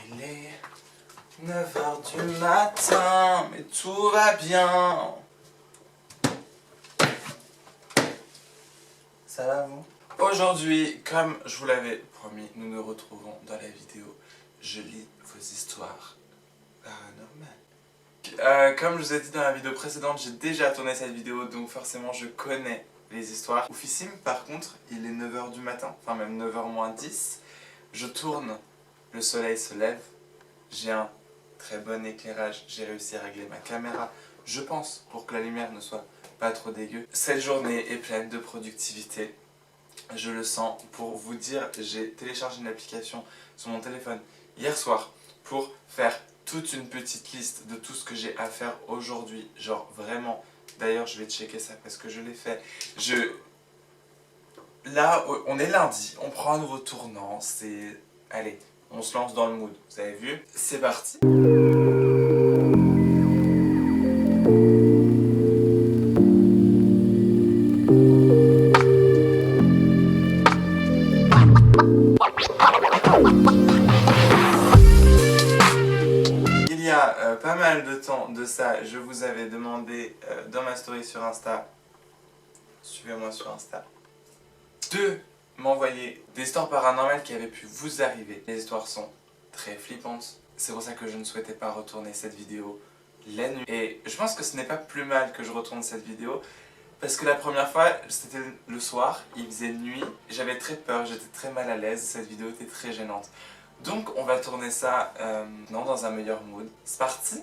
Il est 9 heures du matin, mais tout va bien. Ça va vous? Aujourd'hui, comme je vous l'avais promis, nous nous retrouvons dans la vidéo Je lis vos histoires paranormales. Comme je vous ai dit dans la vidéo précédente, j'ai déjà tourné cette vidéo, donc forcément je connais les histoires. Oufissime, par contre, il est 9 heures du matin, enfin même 9 h moins 10. Je tourne, le soleil se lève, j'ai un très bon éclairage, j'ai réussi à régler ma caméra, je pense, pour que la lumière ne soit pas trop dégueu. Cette journée est pleine de productivité, je le sens. Pour vous dire, j'ai téléchargé une application sur mon téléphone hier soir pour faire toute une petite liste de tout ce que j'ai à faire aujourd'hui, genre vraiment. D'ailleurs, je vais checker ça parce que je l'ai fait. Là, on est lundi, on prend un nouveau tournant, c'est... Allez, on se lance dans le mood, vous avez vu? C'est parti. Il y a pas mal de temps de ça, je vous avais demandé dans ma story sur Insta, suivez-moi sur Insta, de m'envoyer des histoires paranormales qui avaient pu vous arriver. Les histoires sont très flippantes, c'est pour ça que je ne souhaitais pas retourner cette vidéo la nuit. Et je pense que ce n'est pas plus mal que je retourne cette vidéo, parce que la première fois, c'était le soir, il faisait nuit, j'avais très peur, j'étais très mal à l'aise, cette vidéo était très gênante. Donc on va tourner ça dans un meilleur mood. C'est parti.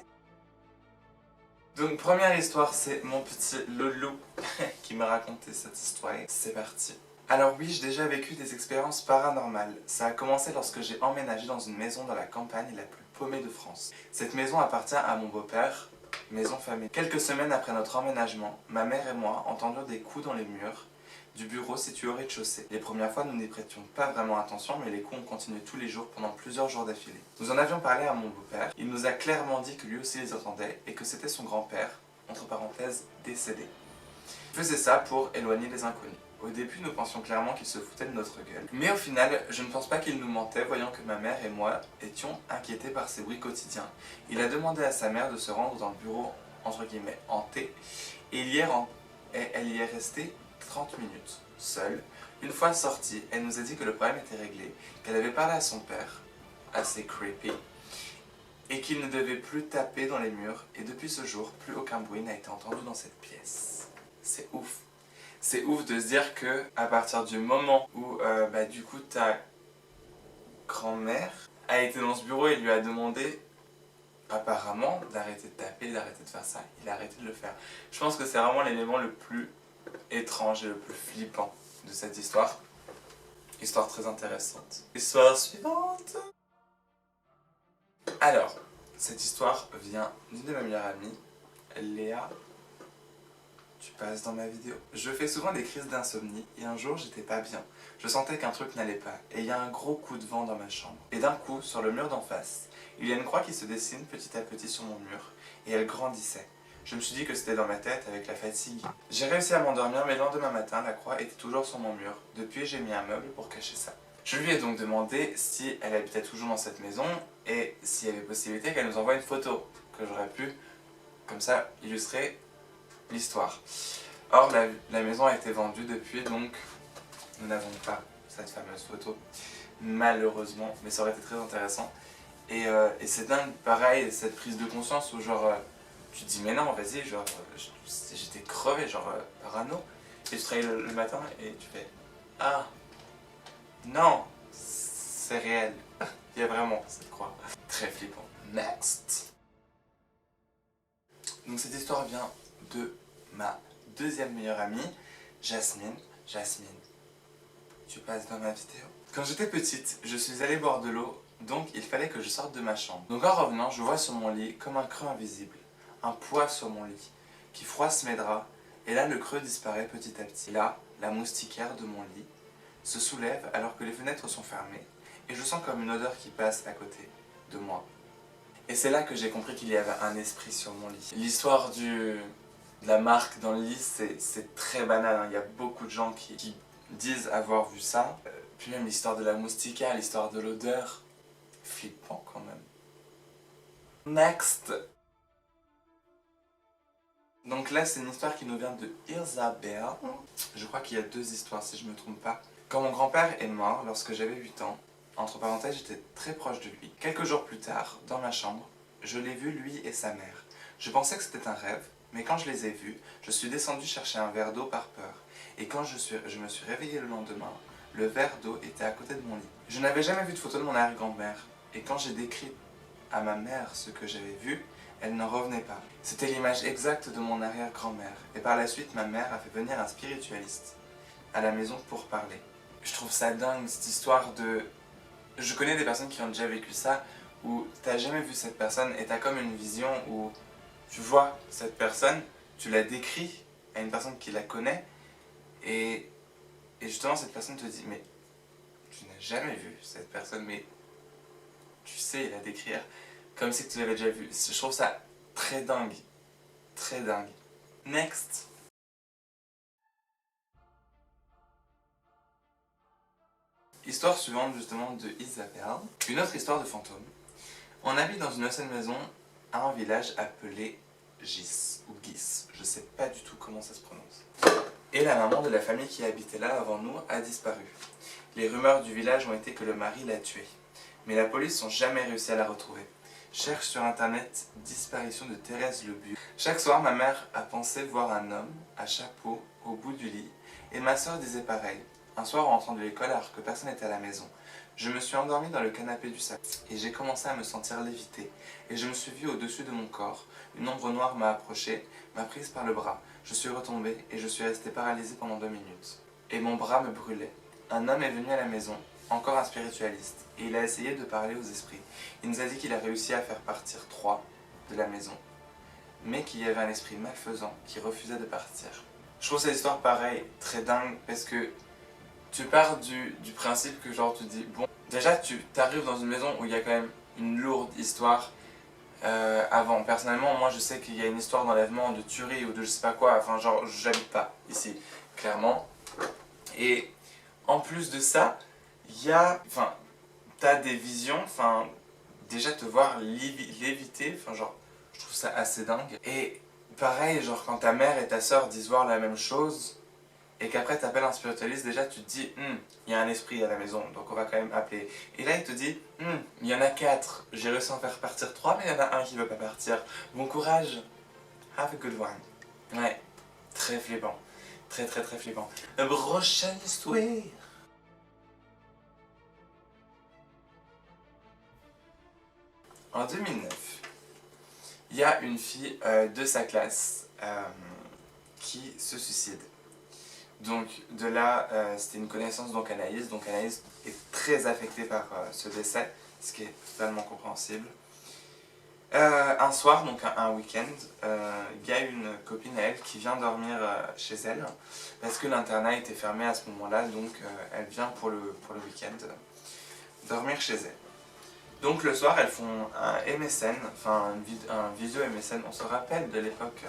Donc première histoire, c'est mon petit Loulou qui m'a raconté cette histoire. C'est parti. Alors oui, j'ai déjà vécu des expériences paranormales. Ça a commencé lorsque j'ai emménagé dans une maison dans la campagne la plus paumée de France. Cette maison appartient à mon beau-père, maison famille. Quelques semaines après notre emménagement, ma mère et moi entendions des coups dans les murs du bureau situé au rez-de-chaussée. Les premières fois, nous n'y prêtions pas vraiment attention, mais les coups ont continué tous les jours pendant plusieurs jours d'affilée. Nous en avions parlé à mon beau-père. Il nous a clairement dit que lui aussi les entendait et que c'était son grand-père, entre parenthèses, décédé. Il faisait ça pour éloigner les inconnus. Au début, nous pensions clairement qu'il se foutait de notre gueule. Mais au final, je ne pense pas qu'il nous mentait, voyant que ma mère et moi étions inquiétés par ces bruits quotidiens. Il a demandé à sa mère de se rendre dans le bureau, entre guillemets, hanté, et elle y est restée 30 minutes, seule. Une fois sortie, elle nous a dit que le problème était réglé, qu'elle avait parlé à son père, assez creepy, et qu'il ne devait plus taper dans les murs, et depuis ce jour, plus aucun bruit n'a été entendu dans cette pièce. C'est ouf. C'est ouf de se dire que à partir du moment où du coup ta grand-mère a été dans ce bureau et lui a demandé apparemment d'arrêter de taper, d'arrêter de faire ça, il a arrêté de le faire. Je pense que c'est vraiment l'élément le plus étrange et le plus flippant de cette histoire. Histoire très intéressante. Histoire suivante. Alors, cette histoire vient d'une de mes meilleures amies, Léa. Tu passes dans ma vidéo. Je fais souvent des crises d'insomnie et un jour j'étais pas bien. Je sentais qu'un truc n'allait pas et il y a un gros coup de vent dans ma chambre. Et d'un coup, sur le mur d'en face, il y a une croix qui se dessine petit à petit sur mon mur et elle grandissait. Je me suis dit que c'était dans ma tête avec la fatigue. J'ai réussi à m'endormir mais le lendemain matin, la croix était toujours sur mon mur. Depuis, j'ai mis un meuble pour cacher ça. Je lui ai donc demandé si elle habitait toujours dans cette maison et s'il y avait possibilité qu'elle nous envoie une photo que j'aurais pu, comme ça, illustrer l'histoire. Or, la maison a été vendue depuis, donc nous n'avons pas cette fameuse photo, malheureusement, mais ça aurait été très intéressant. Et c'est dingue, pareil, cette prise de conscience où genre, tu te dis mais non, vas-y, genre, j'étais crevé, genre, parano, et tu travailles le matin et tu fais, ah, non, c'est réel, il y a vraiment cette croix. Très flippant. Next. Donc cette histoire vient de ma deuxième meilleure amie, Jasmine. Jasmine, tu passes dans ma vidéo. Quand j'étais petite, je suis allée boire de l'eau, donc il fallait que je sorte de ma chambre. Donc en revenant, je vois sur mon lit, comme un creux invisible, un poids sur mon lit, qui froisse mes draps, et là le creux disparaît petit à petit. Là, la moustiquaire de mon lit se soulève alors que les fenêtres sont fermées, et je sens comme une odeur qui passe à côté de moi. Et c'est là que j'ai compris qu'il y avait un esprit sur mon lit. L'histoire de la marque dans le lit, c'est très banal, hein. Il y a beaucoup de gens qui disent avoir vu ça. Puis même l'histoire de la moustiquaire, l'histoire de l'odeur, flippant quand même. Next. Donc là, c'est une histoire qui nous vient de Isabelle. Je crois qu'il y a 2 histoires si je me trompe pas. Quand mon grand-père est mort lorsque j'avais 8 ans, entre parenthèses, j'étais très proche de lui. Quelques jours plus tard, dans ma chambre, je l'ai vu lui et sa mère. Je pensais que c'était un rêve, mais quand je les ai vus, je suis descendu chercher un verre d'eau par peur. Et quand je me suis réveillé le lendemain, le verre d'eau était à côté de mon lit. Je n'avais jamais vu de photo de mon arrière-grand-mère, et quand j'ai décrit à ma mère ce que j'avais vu, elle n'en revenait pas. C'était l'image exacte de mon arrière-grand-mère, et par la suite ma mère a fait venir un spiritualiste à la maison pour parler. Je trouve ça dingue cette histoire de... Je connais des personnes qui ont déjà vécu ça, où t'as jamais vu cette personne et t'as comme une vision où tu vois cette personne, tu la décris à une personne qui la connaît, et justement cette personne te dit mais tu n'as jamais vu cette personne, mais tu sais la décrire comme si tu l'avais déjà vue. Je trouve ça très dingue, très dingue. Next. Histoire suivante justement de Isabelle. Une autre histoire de fantôme. On habite dans une ancienne maison à un village appelé Gis, ou Gis, je sais pas du tout comment ça se prononce. Et la maman de la famille qui habitait là avant nous a disparu. Les rumeurs du village ont été que le mari l'a tuée, mais la police n'a jamais réussi à la retrouver. Cherche sur internet disparition de Thérèse Lebu. Chaque soir, ma mère a pensé voir un homme à chapeau au bout du lit, et ma soeur disait pareil. Un soir, en rentrant de l'école, alors que personne n'était à la maison, je me suis endormie dans le canapé du salon, et j'ai commencé à me sentir léviter, et je me suis vue au-dessus de mon corps. Une ombre noire m'a approchée, m'a prise par le bras. Je suis retombée, et je suis restée paralysée pendant 2 minutes. Et mon bras me brûlait. Un homme est venu à la maison, encore un spiritualiste, et il a essayé de parler aux esprits. Il nous a dit qu'il a réussi à faire partir 3 de la maison, mais qu'il y avait un esprit malfaisant qui refusait de partir. Je trouve cette histoire pareil, très dingue, parce que tu pars du principe que genre tu dis, bon, déjà tu arrives dans une maison où il y a quand même une lourde histoire avant. Personnellement, moi je sais qu'il y a une histoire d'enlèvement, de tuerie ou de je sais pas quoi, enfin genre j'habite pas ici, clairement. Et en plus de ça, il y a, enfin, t'as des visions, enfin, déjà te voir léviter, enfin genre, je trouve ça assez dingue. Et pareil, genre quand ta mère et ta soeur disent voir la même chose, et qu'après t'appelles un spiritualiste, déjà tu te dis, il y a un esprit à la maison, donc on va quand même appeler. Et là il te dit, il y en a 4, j'ai réussi à en faire partir 3, mais il y en a un qui veut pas partir. Bon courage, have a good one. Ouais, très flippant, très très très flippant. La prochaine histoire. En 2009, il y a une fille de sa classe qui se suicide. Donc de là, c'était une connaissance, donc Anaïs. Donc Anaïs est très affectée par ce décès, ce qui est totalement compréhensible. Un soir, donc un week-end, il y a une copine à elle qui vient dormir chez elle, parce que l'internat était fermé à ce moment-là, donc elle vient pour le week-end dormir chez elle. Donc le soir, elles font un MSN, enfin un visio MSN, on se rappelle de l'époque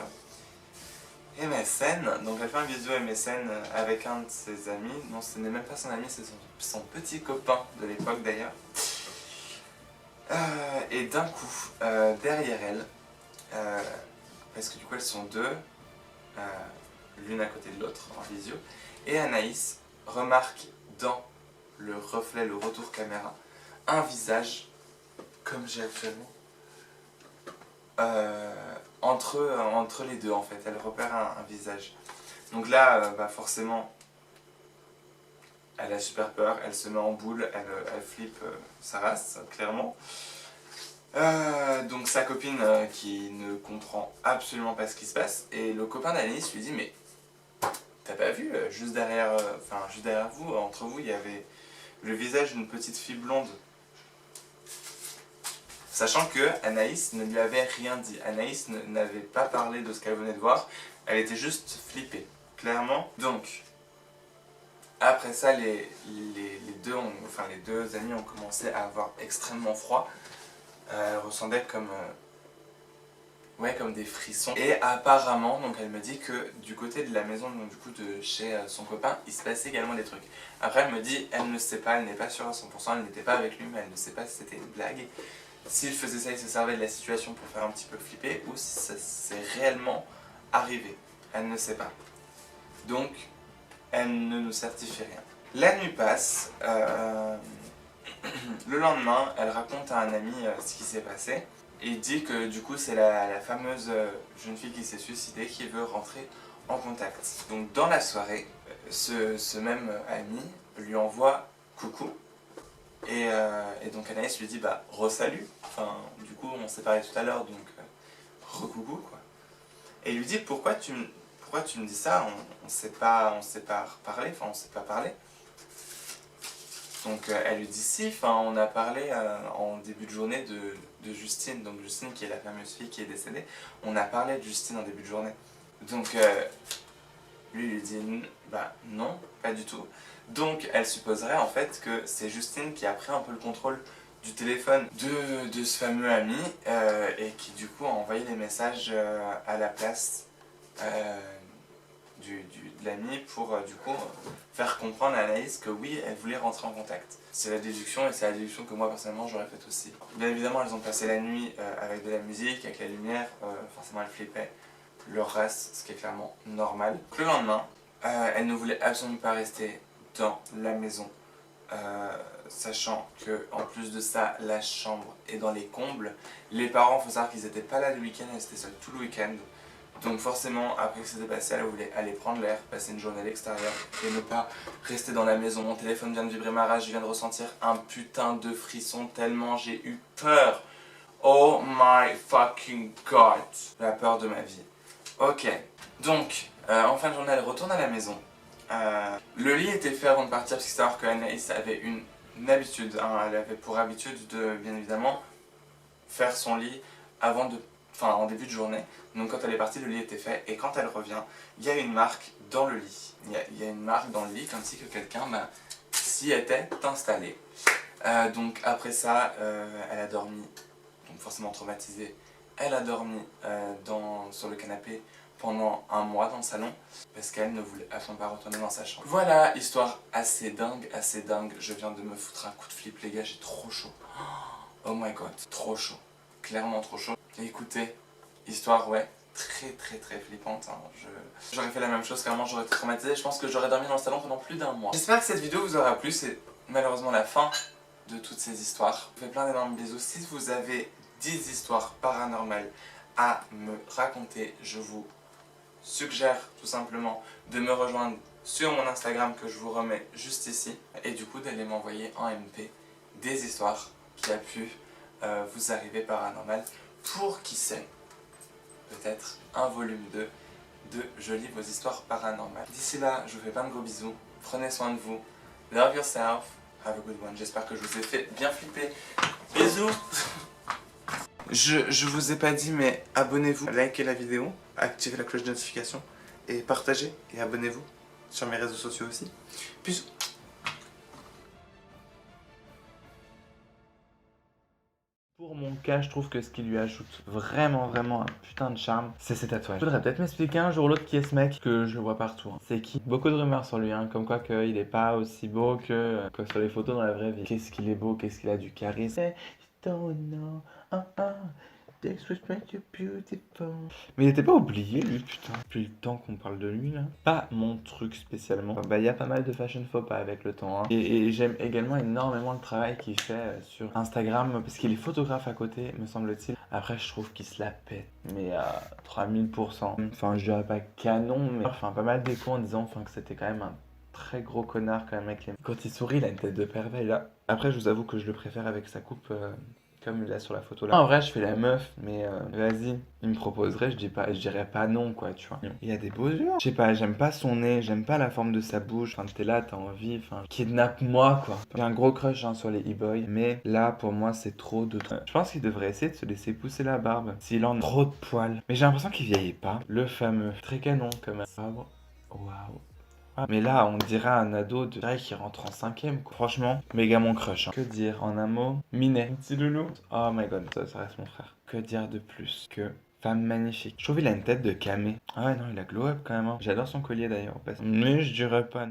MSN, donc elle fait un visio MSN avec un de ses amis, non ce n'est même pas son ami, c'est son petit copain de l'époque d'ailleurs. Et d'un coup, derrière elle, parce que du coup elles sont 2, l'une à côté de l'autre en visio, et Anaïs remarque dans le reflet, le retour caméra, un visage comme j'ai actuellement, entre les deux en fait, elle repère un visage. Donc là, forcément, elle a super peur, elle se met en boule, elle flippe sa race, clairement. Donc sa copine qui ne comprend absolument pas ce qui se passe, et le copain d'Anaïs lui dit mais t'as pas vu, juste derrière vous, entre vous, il y avait le visage d'une petite fille blonde. Sachant que Anaïs ne lui avait rien dit. Anaïs n'avait pas parlé de ce qu'elle venait de voir. Elle était juste flippée, clairement. Donc, après ça, les deux amis ont commencé à avoir extrêmement froid. Elles ressentaient comme des frissons. Et apparemment, donc elle me dit que du côté de la maison, donc du coup de chez son copain, il se passait également des trucs. Après, elle me dit, elle ne sait pas, elle n'est pas sûre à 100%, elle n'était pas avec lui, mais elle ne sait pas si c'était une blague. s'il faisait ça, il se servait de la situation pour faire un petit peu flipper, ou si ça s'est réellement arrivé. Elle ne sait pas. Donc, elle ne nous certifie rien. La nuit passe. Le lendemain, elle raconte à un ami ce qui s'est passé. Et il dit que du coup, c'est la fameuse jeune fille qui s'est suicidée qui veut rentrer en contact. Donc, dans la soirée, ce même ami lui envoie coucou. Et donc Anaïs lui dit bah re-salut, enfin du coup on s'est parlé tout à l'heure donc re-coucou quoi. Et il lui dit pourquoi tu me dis ça, on s'est pas parlé, enfin on s'est pas parlé. Donc elle lui dit si, enfin on a parlé en début de journée de Justine, donc Justine qui est la fameuse fille qui est décédée, on a parlé de Justine en début de journée. Donc lui dit bah non, pas du tout. Donc elle supposerait en fait que c'est Justine qui a pris un peu le contrôle du téléphone de ce fameux ami et qui du coup a envoyé des messages à la place de l'ami pour du coup faire comprendre à Anaïs que oui, elle voulait rentrer en contact. C'est la déduction et c'est la déduction que moi personnellement j'aurais faite aussi. Bien évidemment elles ont passé la nuit avec de la musique, avec la lumière, forcément elles flippaient. Leur reste, ce qui est clairement normal. Le lendemain, elle ne voulait absolument pas rester dans la maison, sachant que en plus de ça, la chambre est dans les combles. Les parents, il faut savoir qu'ils n'étaient pas là le week-end, elles étaient seules tout le week-end. Donc forcément, après que c'était passé, elle voulait aller prendre l'air, passer une journée à l'extérieur et ne pas rester dans la maison. Mon téléphone vient de vibrer ma rage, je viens de ressentir un putain de frisson tellement j'ai eu peur. Oh my fucking god, la peur de ma vie. Ok, donc en fin de journée, elle retourne à la maison. Le lit était fait avant de partir, parce qu'il faut savoir qu'Anaïs avait une habitude, hein, elle avait pour habitude de, bien évidemment, faire son lit avant de, enfin, en début de journée. Donc quand elle est partie, le lit était fait, et quand elle revient, il y a une marque dans le lit. Il y a une marque dans le lit, comme si que quelqu'un s'y était installé. Donc après ça, elle a dormi, donc forcément traumatisée. Elle a dormi sur le canapé pendant un mois dans le salon parce qu'elle ne voulait absolument pas retourner dans sa chambre. Voilà, histoire assez dingue, assez dingue. Je viens de me foutre un coup de flip, les gars, j'ai trop chaud. Oh my god, trop chaud. Clairement trop chaud. Et écoutez, histoire, ouais, très flippante. Hein. J'aurais fait la même chose, clairement, j'aurais été traumatisée. Je pense que j'aurais dormi dans le salon pendant plus d'un mois. J'espère que cette vidéo vous aura plu. C'est malheureusement la fin de toutes ces histoires. Je vous fais plein d'énormes bisous. Si vous avez 10 histoires paranormales à me raconter, je vous suggère tout simplement de me rejoindre sur mon Instagram que je vous remets juste ici et du coup d'aller m'envoyer en MP des histoires qui a pu vous arriver paranormal pour qui sait peut-être un volume 2 de Je lis vos histoires paranormales. D'ici là, je vous fais plein de gros bisous, prenez soin de vous, love yourself, have a good one. J'espère que je vous ai fait bien flipper. Bisous. Je vous ai pas dit, mais abonnez-vous, likez la vidéo, activez la cloche de notification et partagez et abonnez-vous sur mes réseaux sociaux aussi. Bisous. Pour mon cas, je trouve que ce qui lui ajoute vraiment un putain de charme, c'est ses tatouages. Je voudrais peut-être m'expliquer un jour ou l'autre qui est ce mec, que je le vois partout. Hein. C'est qui? Beaucoup de rumeurs sur lui, hein, comme quoi qu'il est pas aussi beau que sur les photos dans la vraie vie. Qu'est-ce qu'il est beau, qu'est-ce qu'il a du charisme. Don't know, this was you're beautiful. Mais il était pas oublié lui, putain. Depuis le temps qu'on parle de lui là. Pas mon truc spécialement. Bah il y a pas mal de fashion faux pas avec le temps. Hein. Et j'aime également énormément le travail qu'il fait sur Instagram parce qu'il est photographe à côté, me semble-t-il. Après je trouve qu'il se la pète, mais à 3000%. Enfin je dirais pas canon, mais enfin pas mal d'échos en disant que c'était quand même un très gros connard quand même avec les... Quand il sourit, il a une tête de pervers là. Après je vous avoue que je le préfère avec sa coupe comme il a sur la photo là. En vrai je fais la meuf, mais vas-y, il me proposerait, je dirais pas non quoi, tu vois. Il y a des beaux yeux. Je sais pas, j'aime pas son nez, j'aime pas la forme de sa bouche. Enfin t'es là, t'as envie, enfin kidnappe-moi quoi. J'ai un gros crush hein, sur les e-boys, mais là pour moi c'est trop de trop. Je pense qu'il devrait essayer de se laisser pousser la barbe, s'il en a trop de poils. Mais j'ai l'impression qu'il vieillit pas. Le fameux, très canon comme un sabre. Waouh. Ah, mais là, on dirait un ado de taille qui rentre en cinquième, quoi. Franchement, méga mon crush. Hein. Que dire en un mot? Minet. Petit loulou. Oh my god, ça reste mon frère. Que dire de plus que femme magnifique. Je trouve qu'il a une tête de camé. Ah ouais, non, il a glow up quand même. Hein. J'adore son collier d'ailleurs. Mais je dirais pas.